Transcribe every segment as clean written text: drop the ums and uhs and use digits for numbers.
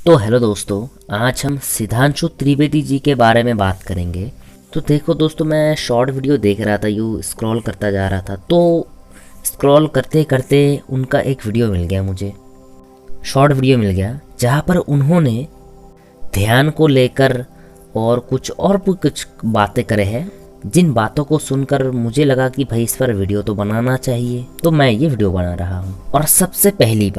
तो हेलो दोस्तों, आज हम सिद्धांशु त्रिवेदी जी के बारे में बात करेंगे। तो देखो दोस्तों, मैं शॉर्ट वीडियो देख रहा था, यूँ स्क्रॉल करता जा रहा था, तो स्क्रॉल करते करते उनका एक वीडियो मिल गया मुझे, शॉर्ट वीडियो मिल गया, जहाँ पर उन्होंने ध्यान को लेकर और कुछ बातें करे हैं, जिन बातों को सुनकर मुझे लगा कि भाई इस पर वीडियो तो बनाना चाहिए, तो मैं ये वीडियो बना रहा हूँ। और सबसे पहली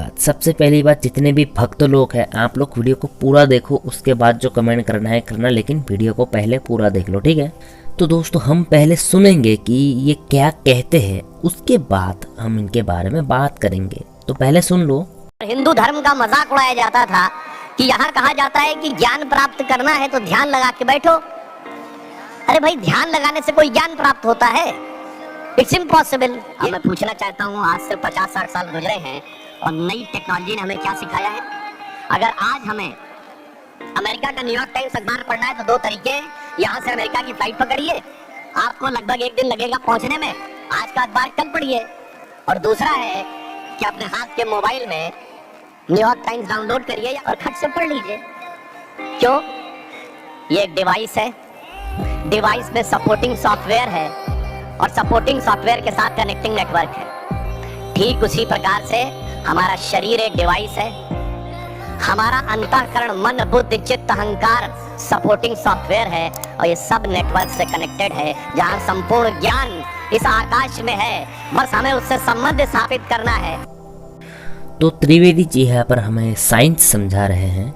बात जितने भी भक्त लोग हैं, आप लोग वीडियो को पूरा देखो, उसके बाद जो कमेंट करना है करना, लेकिन वीडियो को पहले पूरा देख लो, ठीक है। तो दोस्तों, हम पहले सुनेंगे कि ये क्या कहते हैं, उसके बाद हम इनके बारे में बात करेंगे। तो पहले सुन लो। हिंदू धर्म का मजाक उड़ाया जाता था कि यहाँ कहा जाता है कि ज्ञान प्राप्त करना है तो ध्यान लगा के बैठो। अरे भाई, ध्यान लगाने से कोई ज्ञान प्राप्त होता है? It's impossible. अब मैं पूछना चाहता हूँ, आज से 50-60 साल गुजरे हैं और नई टेक्नोलॉजी ने हमें क्या सिखाया है? अगर आज हमें अमेरिका का न्यूयॉर्क टाइम्स अखबार पढ़ना है तो दो तरीके हैं। यहाँ से अमेरिका की फ्लाइट पकड़िए, आपको लगभग 1 दिन लगेगा पहुँचने में, आज का अखबार कल पढ़िए। और दूसरा है कि अपने हाथ के मोबाइल में न्यूयॉर्क टाइम्स डाउनलोड करिए और खट से पढ़ लीजिए। क्यों? ये एक डिवाइस है, डिवाइस में सपोर्टिंग सॉफ्टवेयर है और सपोर्टिंग सॉफ्टवेयर के साथ कनेक्टिंग नेटवर्क है। ठीक उसी प्रकार से हमारा शरीर एक डिवाइस है, हमारा अंतःकरण, मन, बुद्धि, चित्त, अहंकार सपोर्टिंग सॉफ्टवेयर है और ये सब नेटवर्क से कनेक्टेड है। जहां संपूर्ण ज्ञान इस आकाश में है, बस हमें उससे संबंध स्थापित करना है। तो त्रिवेदी जी यहाँ पर हमें साइंस समझा रहे हैं,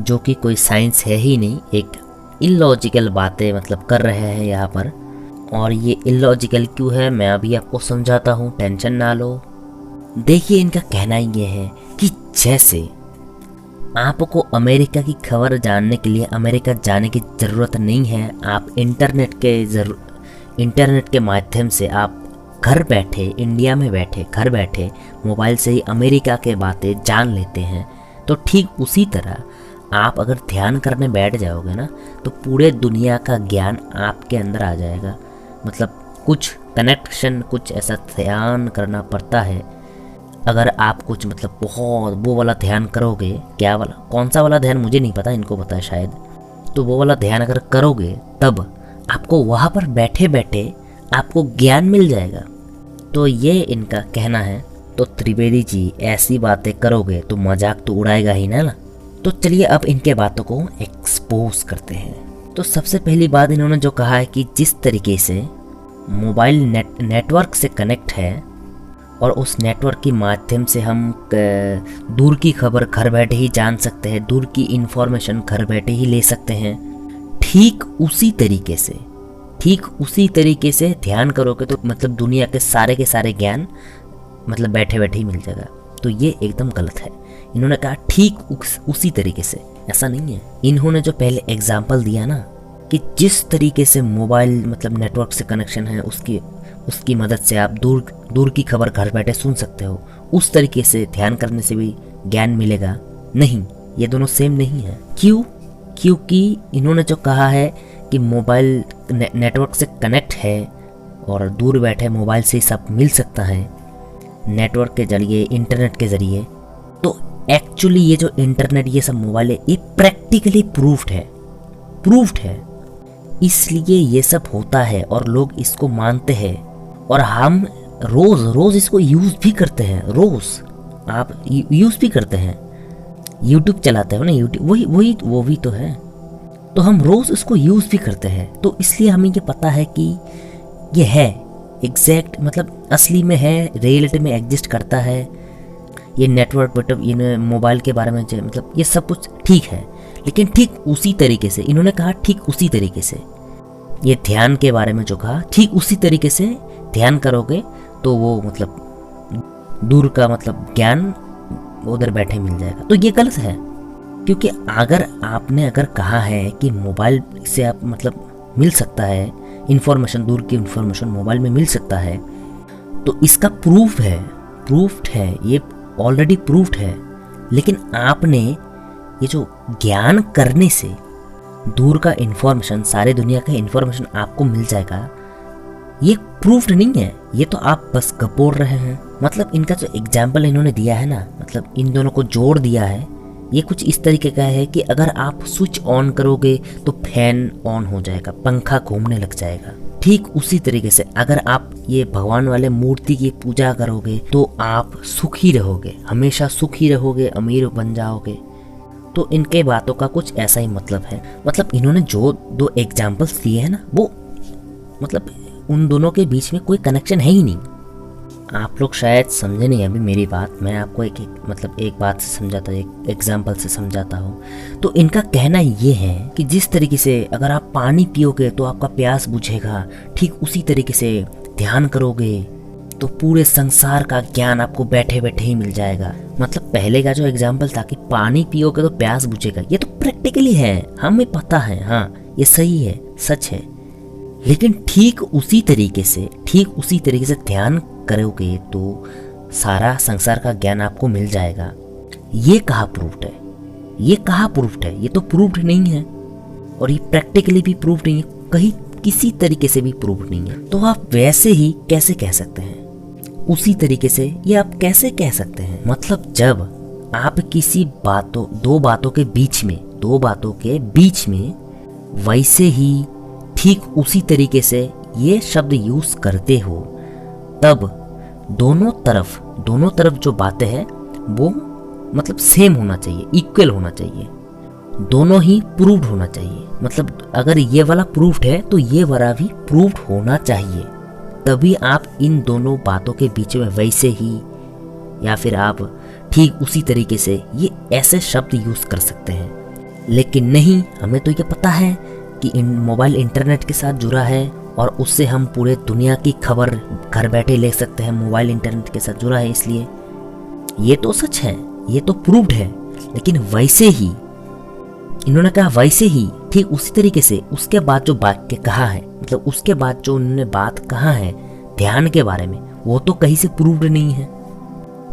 जो कि कोई साइंस है ही नहीं, एक इलॉजिकल बातें मतलब कर रहे हैं यहाँ पर। और ये इलॉजिकल क्यों है, मैं अभी आपको समझाता हूँ, टेंशन ना लो। देखिए, इनका कहना ये है कि जैसे आपको अमेरिका की खबर जानने के लिए अमेरिका जाने की ज़रूरत नहीं है, आप इंटरनेट के माध्यम से आप घर बैठे, इंडिया में बैठे, घर बैठे मोबाइल से ही अमेरिका के बातें जान लेते हैं। तो ठीक उसी तरह आप अगर ध्यान करने बैठ जाओगे ना, तो पूरे दुनिया का ज्ञान आपके अंदर आ जाएगा। मतलब कुछ कनेक्शन, कुछ ऐसा ध्यान करना पड़ता है। अगर आप कुछ मतलब बहुत वो वाला ध्यान करोगे, क्या वाला, कौन सा वाला ध्यान मुझे नहीं पता, इनको पता है शायद, तो वो वाला ध्यान अगर करोगे तब आपको वहाँ पर बैठे बैठे आपको ज्ञान मिल जाएगा। तो ये इनका कहना है। तो त्रिवेदी जी, ऐसी बातें करोगे तो मजाक तो उड़ाएगा ही ना। तो चलिए अब इनके बातों को एक्सपोज करते हैं। तो सबसे पहली बात इन्होंने जो कहा है कि जिस तरीके से मोबाइल नेटवर्क से कनेक्ट है और उस नेटवर्क के माध्यम से हम दूर की खबर घर बैठे ही जान सकते हैं, दूर की इंफॉर्मेशन घर बैठे ही ले सकते हैं, ठीक उसी तरीके से ध्यान करोगे तो मतलब दुनिया के सारे ज्ञान मतलब बैठे बैठे ही मिल जाएगा। तो ये एकदम गलत है। इन्होंने कहा ठीक उसी तरीके से, ऐसा नहीं है। इन्होंने जो पहले एग्जाम्पल दिया ना कि जिस तरीके से मोबाइल मतलब नेटवर्क से कनेक्शन है, उसकी मदद से आप दूर की खबर घर बैठे सुन सकते हो, उस तरीके से ध्यान करने से भी ज्ञान मिलेगा, नहीं, ये दोनों सेम नहीं है। क्यों? क्योंकि इन्होंने जो कहा है कि मोबाइल नेटवर्क से कनेक्ट है और दूर बैठे मोबाइल से सब मिल सकता है नेटवर्क के जरिए, इंटरनेट के जरिए, तो एक्चुअली ये जो इंटरनेट, ये सब मोबाइल है, ये प्रैक्टिकली प्रूव्ड है, इसलिए ये सब होता है और लोग इसको मानते हैं और हम रोज इसको यूज़ भी करते हैं। रोज आप यूज़ भी करते हैं, यूट्यूब चलाते हो ना, यूट्यूब वो भी तो है। तो हम रोज़ इसको यूज़ भी करते हैं, तो इसलिए हमें ये पता है कि ये है एग्जैक्ट, मतलब असली में है, रियलिटी में एग्जिस्ट करता है। ये नेटवर्क मतलब इन मोबाइल के बारे में मतलब ये सब कुछ ठीक है, लेकिन ठीक उसी तरीके से इन्होंने कहा, ठीक उसी तरीके से ये ध्यान के बारे में जो कहा, ठीक उसी तरीके से ध्यान करोगे तो वो मतलब दूर का मतलब ज्ञान उधर बैठे मिल जाएगा। तो ये गलत है, क्योंकि अगर कहा है कि मोबाइल से आप मतलब मिल सकता है इंफॉर्मेशन, दूर की इंफॉर्मेशन मोबाइल में मिल सकता है, तो इसका प्रूफ्ड है, ये ऑलरेडी प्रूफ्ड है। लेकिन आपने ये जो ज्ञान करने से दूर का इंफॉर्मेशन, सारे दुनिया का इंफॉर्मेशन आपको मिल जाएगा, ये प्रूफ्ड नहीं है, ये तो आप बस गपोर रहे हैं। मतलब इनका जो एग्जाम्पल इन्होंने दिया है ना, मतलब इन दोनों को जोड़ दिया है ये कुछ इस तरीके का है कि अगर आप स्विच ऑन करोगे तो फैन ऑन हो जाएगा, पंखा घूमने लग जाएगा। ठीक उसी तरीके से अगर आप ये भगवान वाले मूर्ति की पूजा करोगे तो आप सुखी रहोगे, हमेशा सुखी रहोगे, अमीर बन जाओगे। तो इनके बातों का कुछ ऐसा ही मतलब है। मतलब इन्होंने जो 2 एग्जाम्पल्स दिए हैं ना, वो मतलब उन दोनों के बीच में कोई कनेक्शन है ही नहीं। आप लोग शायद समझे नहीं अभी मेरी बात। मैं आपको एक बात से समझाता, एक एग्जाम्पल से समझाता हूँ। तो इनका कहना ये है कि जिस तरीके से अगर आप पानी पियोगे तो आपका प्यास बुझेगा, ठीक उसी तरीके से ध्यान करोगे तो पूरे संसार का ज्ञान आपको बैठे बैठे ही मिल जाएगा। मतलब पहले का जो एग्जाम्पल था कि पानी पियोगे तो प्यास बुझेगा, ये तो प्रैक्टिकली है, हमें पता है, हाँ ये सही है, सच है। लेकिन ठीक उसी तरीके से ध्यान करोगे तो सारा संसार का ज्ञान आपको मिल जाएगा। ये कहाँ प्रूफ्ड है? ये तो प्रूफ्ड नहीं है, और ये प्रैक्टिकली भी प्रूफ्ड नहीं है, कहीं किसी तरीके से भी प्रूफ्ड नहीं है। तो आप वैसे ही कैसे कह सकते हैं? उसी तरीके से ये आप कैसे कह सकते हैं? मतलब जब आप किसी दो बातों के बीच में वैसे ही ठीक उसी तरीके से ये शब्द यूज करते हो, तब दोनों तरफ जो बातें हैं वो मतलब सेम होना चाहिए, इक्वल होना चाहिए, दोनों ही प्रूव्ड होना चाहिए। मतलब अगर ये वाला प्रूव्ड है तो ये वाला भी प्रूव्ड होना चाहिए, तभी आप इन दोनों बातों के बीच में वैसे ही या फिर आप ठीक उसी तरीके से ये ऐसे शब्द यूज कर सकते हैं। लेकिन नहीं, हमें तो ये पता है कि मोबाइल इंटरनेट के साथ जुड़ा है और उससे हम पूरे दुनिया की खबर घर बैठे ले सकते हैं, मोबाइल इंटरनेट के साथ जुड़ा है, इसलिए ये तो सच है, ये तो प्रूव्ड है। लेकिन वैसे ही इन्होंने कहा, वैसे ही ठीक उसी तरीके से उसके बाद जो वाक्य कहा है, मतलब उसके बाद जो उन्होंने बात कहा है ध्यान के बारे में, वो तो कहीं से प्रूव्ड नहीं है,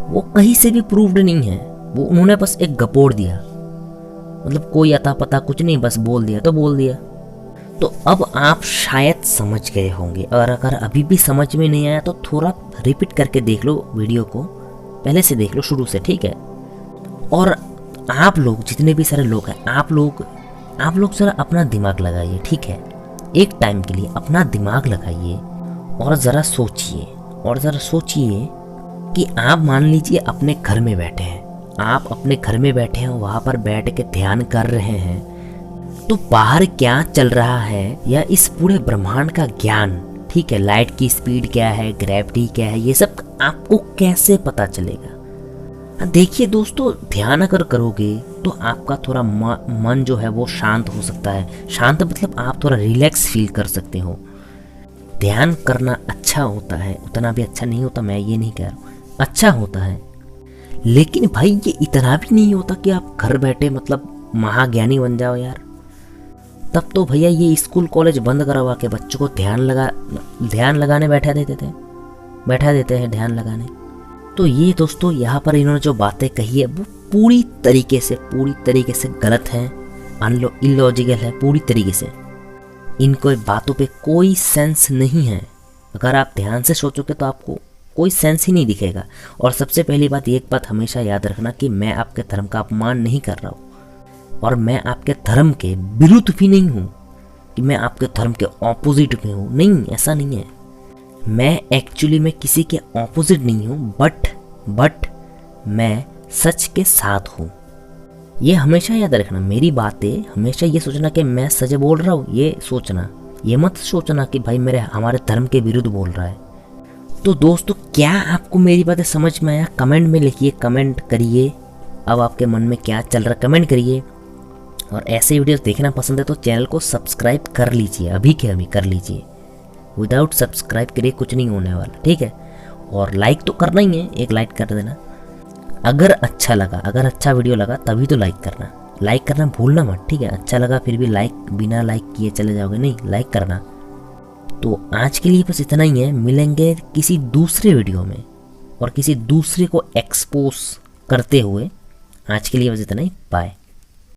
वो कहीं से भी प्रूव्ड नहीं है। वो उन्होंने बस एक गपोड़ दिया, मतलब कोई अता पता कुछ नहीं, बस बोल दिया तो बोल दिया। तो अब आप शायद समझ गए होंगे, और अगर अभी भी समझ में नहीं आया तो थोड़ा रिपीट करके देख लो वीडियो को, पहले से देख लो शुरू से, ठीक है। और आप लोग जितने भी सारे लोग हैं, आप लोग जरा अपना दिमाग लगाइए, ठीक है। एक टाइम के लिए अपना दिमाग लगाइए और ज़रा सोचिए कि आप मान लीजिए अपने घर में बैठे हैं, वहाँ पर बैठ के ध्यान कर रहे हैं, तो बाहर क्या चल रहा है या इस पूरे ब्रह्मांड का ज्ञान, ठीक है, लाइट की स्पीड क्या है, ग्रेविटी क्या है, ये सब आपको कैसे पता चलेगा? देखिए दोस्तों, ध्यान अगर करोगे तो आपका थोड़ा मन जो है वो शांत हो सकता है। शांत मतलब आप थोड़ा रिलैक्स फील कर सकते हो। ध्यान करना अच्छा होता है, उतना भी अच्छा नहीं होता, मैं ये नहीं कह रहा हूँ, अच्छा होता है, लेकिन भाई ये इतना भी नहीं होता कि आप घर बैठे मतलब महाज्ञानी बन जाओ यार। तब तो भैया ये स्कूल कॉलेज बंद करवा के बच्चों को ध्यान लगाने बैठा देते हैं ध्यान लगाने। तो ये दोस्तों यहाँ पर इन्होंने जो बातें कही है वो पूरी तरीके से गलत है, इलॉजिकल है, पूरी तरीके से इनको बातों पे कोई सेंस नहीं है। अगर आप ध्यान से सोचोगे तो आपको कोई सेंस ही नहीं दिखेगा। और सबसे पहली बात, एक बात हमेशा याद रखना कि मैं आपके धर्म का अपमान नहीं कर रहा हूँ, और मैं आपके धर्म के विरुद्ध भी नहीं हूँ कि मैं आपके धर्म के ऑपोजिट में हूँ, नहीं, ऐसा नहीं है। मैं एक्चुअली में किसी के ऑपोजिट नहीं हूँ, बट मैं सच के साथ हूँ। ये हमेशा याद रखना, मेरी बातें हमेशा ये सोचना कि मैं सच बोल रहा हूँ, ये मत सोचना कि भाई हमारे धर्म के विरुद्ध बोल रहा है। तो दोस्तों, क्या आपको मेरी बातें समझ में आया? कमेंट में लिखिए, कमेंट करिए, अब आपके मन में क्या चल रहा है कमेंट करिए। और ऐसे वीडियोस देखना पसंद है तो चैनल को सब्सक्राइब कर लीजिए, अभी के अभी कर लीजिए। विदाउट सब्सक्राइब करे कुछ नहीं होने वाला, ठीक है। और लाइक तो करना ही है, एक लाइक कर देना अगर अच्छा वीडियो लगा तभी तो लाइक करना भूलना मत, ठीक है। अच्छा लगा फिर भी बिना लाइक किए चले जाओगे, नहीं, लाइक करना। तो आज के लिए बस इतना ही है, मिलेंगे किसी दूसरे वीडियो में और किसी दूसरे को एक्सपोज करते हुए। आज के लिए बस इतना ही, बाय।